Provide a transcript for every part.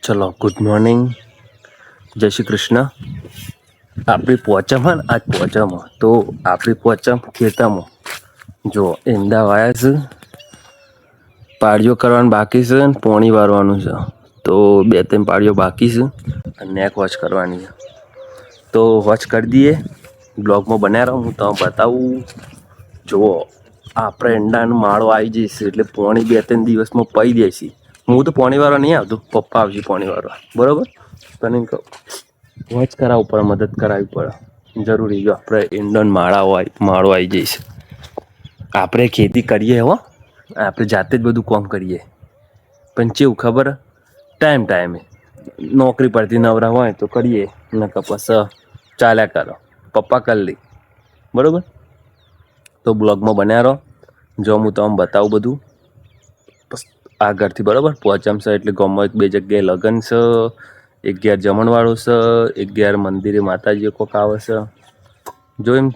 ચલો good morning, જય શ્રી કૃષ્ણ. આપણી પોચમ હે ને આજ પોચમ તો આપણી પોચમ ખેતરમાં જો ઈંડા વાયા છે, પાળીઓ કરવાનું બાકી છે ને પોણી વારવાનું છે. તો 2-3 પાળીઓ બાકી છે અને નેક વોચ કરવાની છે. તો વોચ કરી દઈએ, બ્લોગમાં બન્યા રહો. હું તમને બતાવું. જુઓ આપણે ઈંડાનો માળો આવી જઈશે એટલે પોણી 2-3 દિવસમાં પઈ જઈશે. હું તો પોણી વાળવા નહીં આવતો, પપ્પા આવશે પોણી વાળવા, બરોબર. તને વોચ કરાવવું પડે, મદદ કરાવવી પડે જરૂરી. જો આપણે ઈંડાનો માળો આવી જઈશે. આપણે ખેતી કરીએ હો, આપણે જાતે જ બધું કામ કરીએ. પણ કેવું ખબર, ટાઈમે નોકરી પરથી નવરા હોય તો કરીએ, નકર પછી ચાલ્યા કરો. પપ્પા કરી લે, બરોબર. તો બ્લોગમાં બન્યા રહો. જો હું તમને બતાવું બધું આગળથી, બરોબર. પોચમ છે એટલે ગામમાં 1-2 જગ્યાએ લગ્ન છે. એક ઘેર જમણવાળો છે, એક ઘેર મંદિરે માતાજી કોક આવે છે. જો એમ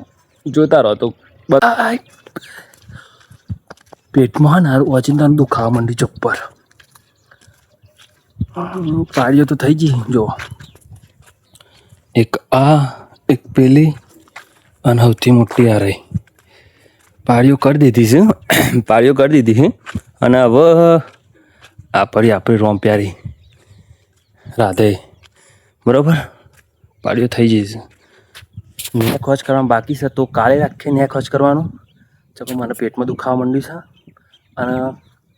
જોતા રહો તો પેટમાં ને ઓચિંતાનું દુખાવા માંડી ચપ્પર. પાળીઓ તો થઈ ગઈ. જો એક આ, એક પેલી અને સૌથી મોટી આ રહી. પાળીઓ કરી દીધી છે, પાળીઓ કરી દીધી છે. અને હવે આપણી રોમ પ્યારી રાધે, બરોબર. પાળીઓ થઈ જઈશે. નેક વોચ કરવાનું બાકી છે તો કાલે રાખીએ નેક વોચ કરવાનું. ચલો મને પેટમાં દુખાવા માંડ્યું છે અને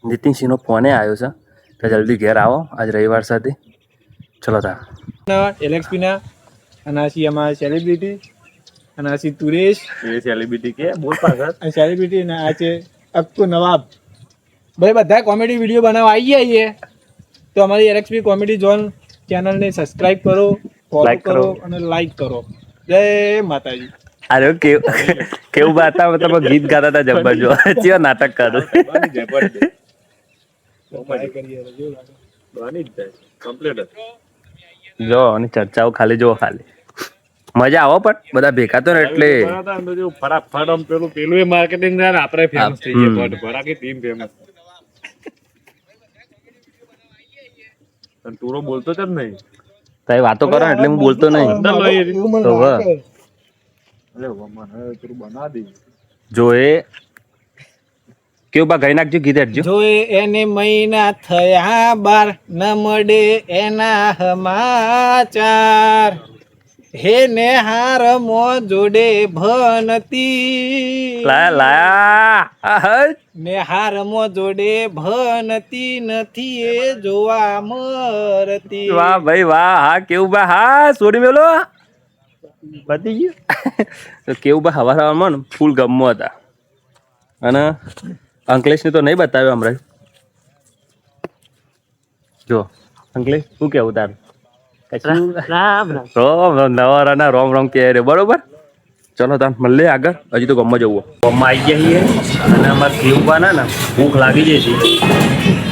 નીતિનસિંહનો ફોને આવ્યો છે કે જલ્દી ઘેર આવો, આજ રવિવાર સાથે. ચલો તાર એલેક્સપીના અને આ અમારા સેલિબ્રિટી અને આ તુરેશ એ સેલિબ્રિટી કે બોલ પાછળ અને સેલિબ્રિટી અને આ છે અક્કુ નવાબ. ભાઈ બધા કોમેડી વિડીયો બનાવવા આવી ગયા છીએ તો અમારી એલેક્સપી કોમેડી ઝોન ચેનલને સબસ્ક્રાઇબ કરો, ફોલો કરો અને લાઈક કરો. જય માતાજી. અરે કેવું બાતા મતલબ ગીત ગાતા હતા જબ્બર. જો ચિયો નાટક કરું જો અને ચર્ચાઓ ખાલી જો ખાલી મજા આવો પણ બધા ભેગા તો ને એટલે ફટાફટ આમ પેલું એ માર્કેટિંગ ને આપણે ફેમસ થઈ ગયા. ફટ ફટાકી ટીમ ફેમસ. અને તુરો બોલતો જ નહીં. તારી વાતો કરો ને એટલે હું બોલતો નહીં. તો બના દે જો એ કેવું બા ગઈ નાખજો, ગીત હેડજો. જો એને મહિના થયા 12 ન મળે એના સમાચાર. હે ને હાર મો જોડે ભનતી લાયા ને હાર મો જોડે ભનતી નથી એ જોવા મરતી. વાહ ભાઈ વાહ. હા કેવું બા, હા છોડી મેલો પતી ગયું. તો કેવું બા હવારમાં ને ફૂલ ગમો હતા. અને અંકલેશને તો નહીં બતાવ્યો હમણાં. જો અંકલેશ શું કેવું તારું? નવા રોમ રોમ કે બરોબર. ચલો તાર મળીએ આગળ. હજી તો ગમમાં જવું, ગમમાં આવી ગયા છીએ અને અમારે કેવું ને ભૂખ લાગી જશે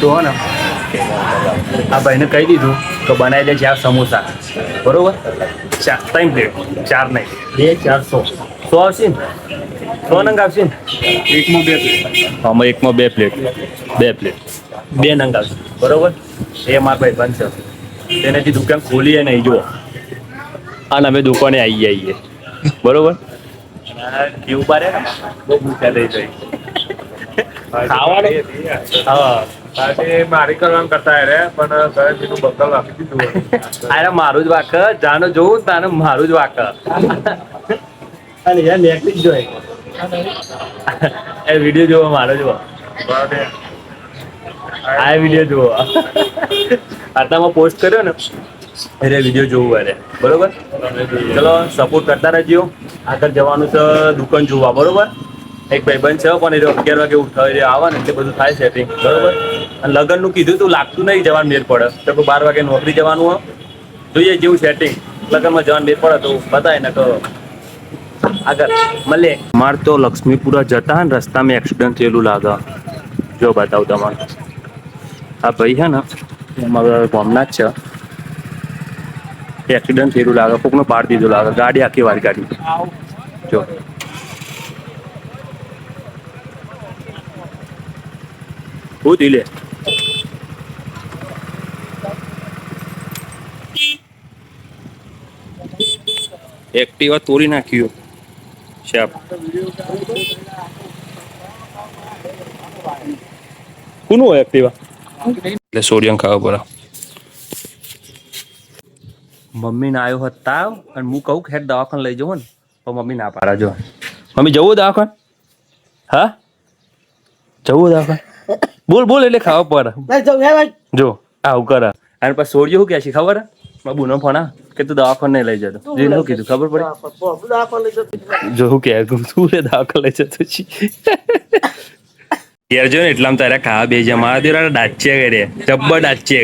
તો ને આ ભાઈને કહી દીધું તો બનાવી દે 4 સમોસા, બરોબર. 3 પ્લેટ, 4 નહીં 2, 4, 100 આવશે ને? 100 નંગ આવશે ને? એકમાં 2 પ્લેટ. આમાં એકમાં 2 પ્લેટ, 2 પ્લેટ 2 નંગ આવશે, બરોબર. એ મારા ભાઈ બનશે. તેનાથી દુકાન ખોલીએ નહીં જુઓ. અને અમે દુકાને આવી જઈએ, બરોબર. કેવું બારે બહુ ભૂખ્યા થઈ જાય ખાવાનું. હા મારી કરવાનું કરતા રે પણ ઘરે બીજું બકલ આપી દીધું. અરે મારું જ વાક જાનો જોઉં તાને મારું જ વાક. અને યાર નેકલી જ જોઈ એ વિડીયો જોવો મારો જુઓ. આ વિડીયો જુઓ આટલામાં પોસ્ટ કર્યો ને એટલે વિડીયો જોવું અરે, બરોબર. ચલો સપોર્ટ કરતા રહેજો. આગળ જવાનું છે દુકાન જોવા, બરોબર. એક ભાઈબંધ છે પણ એ 11 વાગે ઉઠાવી આવે ને એટલે બધું થાય સેટિંગ, બરોબર. અને લગ્નનું કીધું તું લાગતું નહીં જવાનું મેર પડે તો 12 વાગે નોકરી જવાનું હોય. જોઈએ જેવું સેટિંગ લગ્નમાં જવાનું મેર પડે તો બતાય ને તો આગળ મળે. મારે તો લક્ષ્મીપુરા જતા ને રસ્તામાં એક્સિડન્ટ થયેલું લાગે. જો બતાવું તમારે. આ ભાઈ છે ને અમારા ગામના જ છે. એક્સિડન્ટ થયેલું લાગે, કોકને પાડી દીધું લાગે. ગાડી આખી વાર ગાડી જો હું લે એક્ટિવા તોડી નાખ્યું શાપ. કોનું હોય એક્ટિવા? એટલે સોડિયમ ખાવા પડે. મમ્મીને આવ્યો હોત તાવ અને હું કહું ખેર દવાખાને લઈ જવો ને તો મમ્મી ના પાડા. જો મમ્મી જવું દવાખાને? હા જવું દવાખાને? બોલ એટલે ખાવા પડે. જો આવું કરે અને પછી સોડિયો શું કહે છે ખબર? બાબુનો ફોન કે તું દવાખાને નહીં લઈ જતો. જોઈને શું કીધું ખબર પડી? જો શું કહે તું દવાખાને લઈ જતો ઘેર જો ને એટલામાં તારા ખાવા બે જા મારા દેરા ડાચે કરે જબ્બર ડાચે.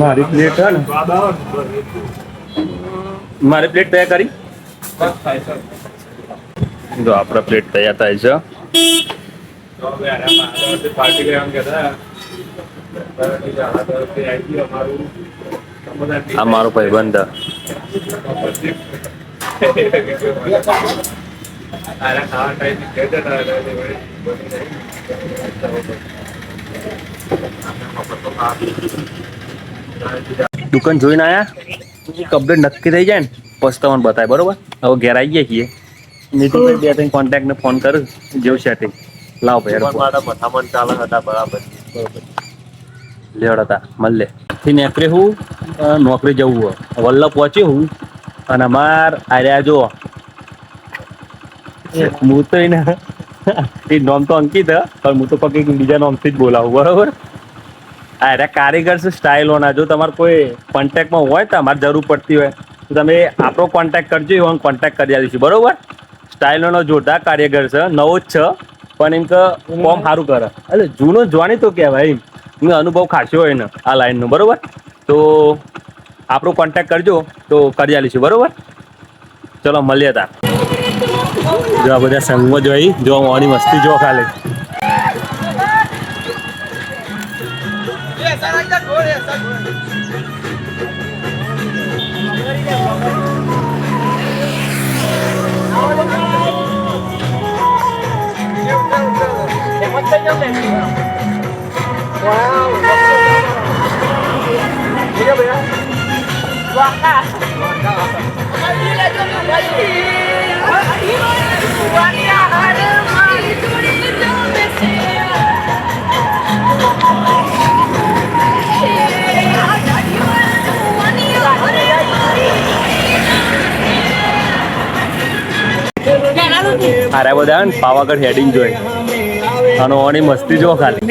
મારી પ્લેટ હે ને મારી પ્લેટ તૈયાર કરી જો આપણા પ્લેટ તૈયાર થાય છે. આ મારો ભાઈબંધ દુકાન જોઈને આયા કમ્પ્લીટ નક્કી થઈ જાય ને પછી તમને બતાય. બરોબર હવે ઘેર આવી ગયા છીએ. નીતિનભાઈ બે ત્રણ કોન્ટેક્ટને ફોન કરું જેવું સેટિંગ લાવ ભાઈ મથામણ ચાલે હતા બરાબર લેવડ હતા મળે થી નેકરે હું નોકરી જવું હોય વલ્લભ પહોંચી હું અને અમાર આર્યા જો હું તો એને એ નોમ તો અંકિત પણ હું તો પકી બીજા નોમથી જ બોલાવું. બરોબર અરે કારીગર છે સ્ટાઇલોના. જો તમારે કોઈ કોન્ટેક્ટમાં હોય તો અમારે જરૂર પડતી હોય તો તમે આપણો કોન્ટેક્ટ કરજો. એવો કોન્ટેક્ટ કરી આવીશું. બરોબર સ્ટાઇલોનો જોરદાર કારીગર છે. નવો જ છે પણ એમ કે ફોર્મ સારું કરે એટલે જૂનો જોવાની તો કહેવાય એમ અનુભવ ખાસો હોય ને આ લાઈનનો. બરોબર તો આપણો કોન્ટેક્ટ કરજો તો કરી આવીશું. બરોબર ચલો મળીએ તા. જો આ બધા સંગમાં જોઈ જો મોની મસ્તી જો ખાલી અરે બધા પાવાગઢ હેડિંગ જોઈ અને ઓની મસ્તી જો ખાલી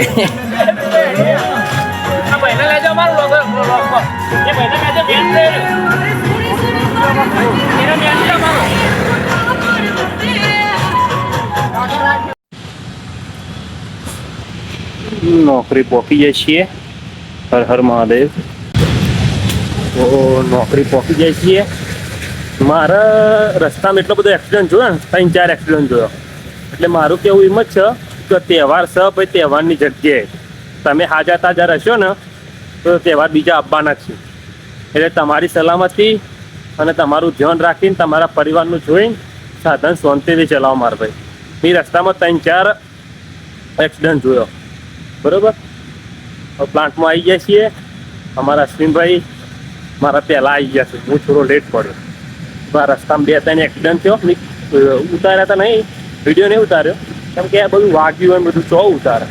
નોકરી પહોંચી જાય છીએ. હર હર મહાદેવ. તો નોકરી પહોંચી જાય છીએ. મારા રસ્તામાં એટલો બધો એક્સિડન્ટ જોયો ને 3-4 એક્સિડન્ટ જોયો એટલે મારું કેવું એમ જ છે કે તહેવાર છે ભાઈ તહેવારની જગ્યાએ તમે હાજા તાજા રહેશો ને તો તહેવાર બીજા આવવાના જ છે. એટલે તમારી સલામતી અને તમારું ધ્યાન રાખીને તમારા પરિવારનું જોઈને સાધન શાંતિથી ચલાવો મારા ભાઈ. એ રસ્તામાં 3-4 એક્સિડન્ટ જોયો. બરાબર પ્લાન્ટમાં આવી ગયા છીએ. અમારા અશ્વિનભાઈ મારા પહેલાં આવી ગયા છે. હું થોડો લેટ પડ્યો. રસ્તામાં 2-3 એક્સિડન્ટ થયો. ઉતાર્યા હતા નહીં વિડીયો નહીં ઉતાર્યો કેમ કે આ બધું વાગ્યું હોય બધું ચો ઉતારે.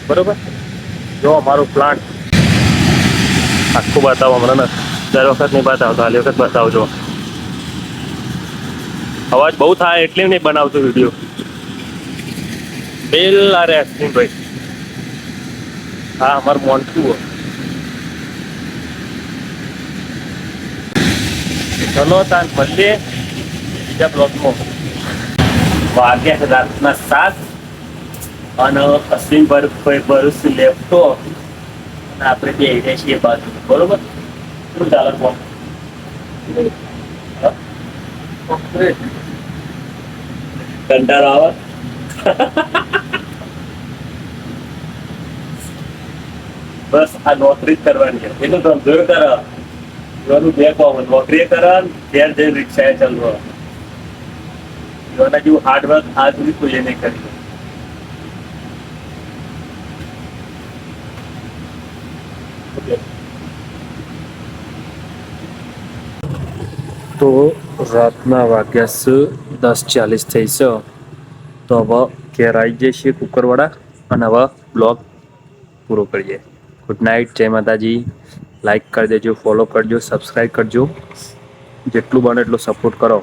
બરોબર જો અમારો પ્લાન્ટ આખું બતાવો હમણાં ને દર વખત નહીં બતાવતો હાલી વખત બતાવજો. અવાજ બહુ થાય એટલે નહીં બનાવતો વિડીયો. પેલા રે અશ્વિનભાઈ હા અમારું મોન્ટું ચલો તાન મળીએ બીજા બ્લોગમાં. વાગ્યા છે રાતના 7 અને અશ્વિનભાઈ ભરૂચ લેપટોપ અને આપણે બે રહ્યા છીએ બાજુ. બરોબર શું ચાલે ફોન કંટાળો આવે બસ આ નોકરી જ કરવાની છે. એનો ધંધો કરે એનું બે કોમ નોકરી કરે ઘેર જઈને રિક્ષાએ ચાલવા એના જેવું હાર્ડવર્ક આજ સુધી કોઈએ નહીં કરી. તો રાતના વાગ્યા છે 10:40 થઈ છે. તો હવે ઘેર આવી જઈએ છીએ કુકરવાળા અને હવે બ્લોગ પૂરો કરીએ. ગુડ નાઇટ, જય માતાજી. લાઈક કરી દેજો, ફોલો કરજો, સબસ્ક્રાઈબ કરજો. જેટલું બને એટલો સપોર્ટ કરો.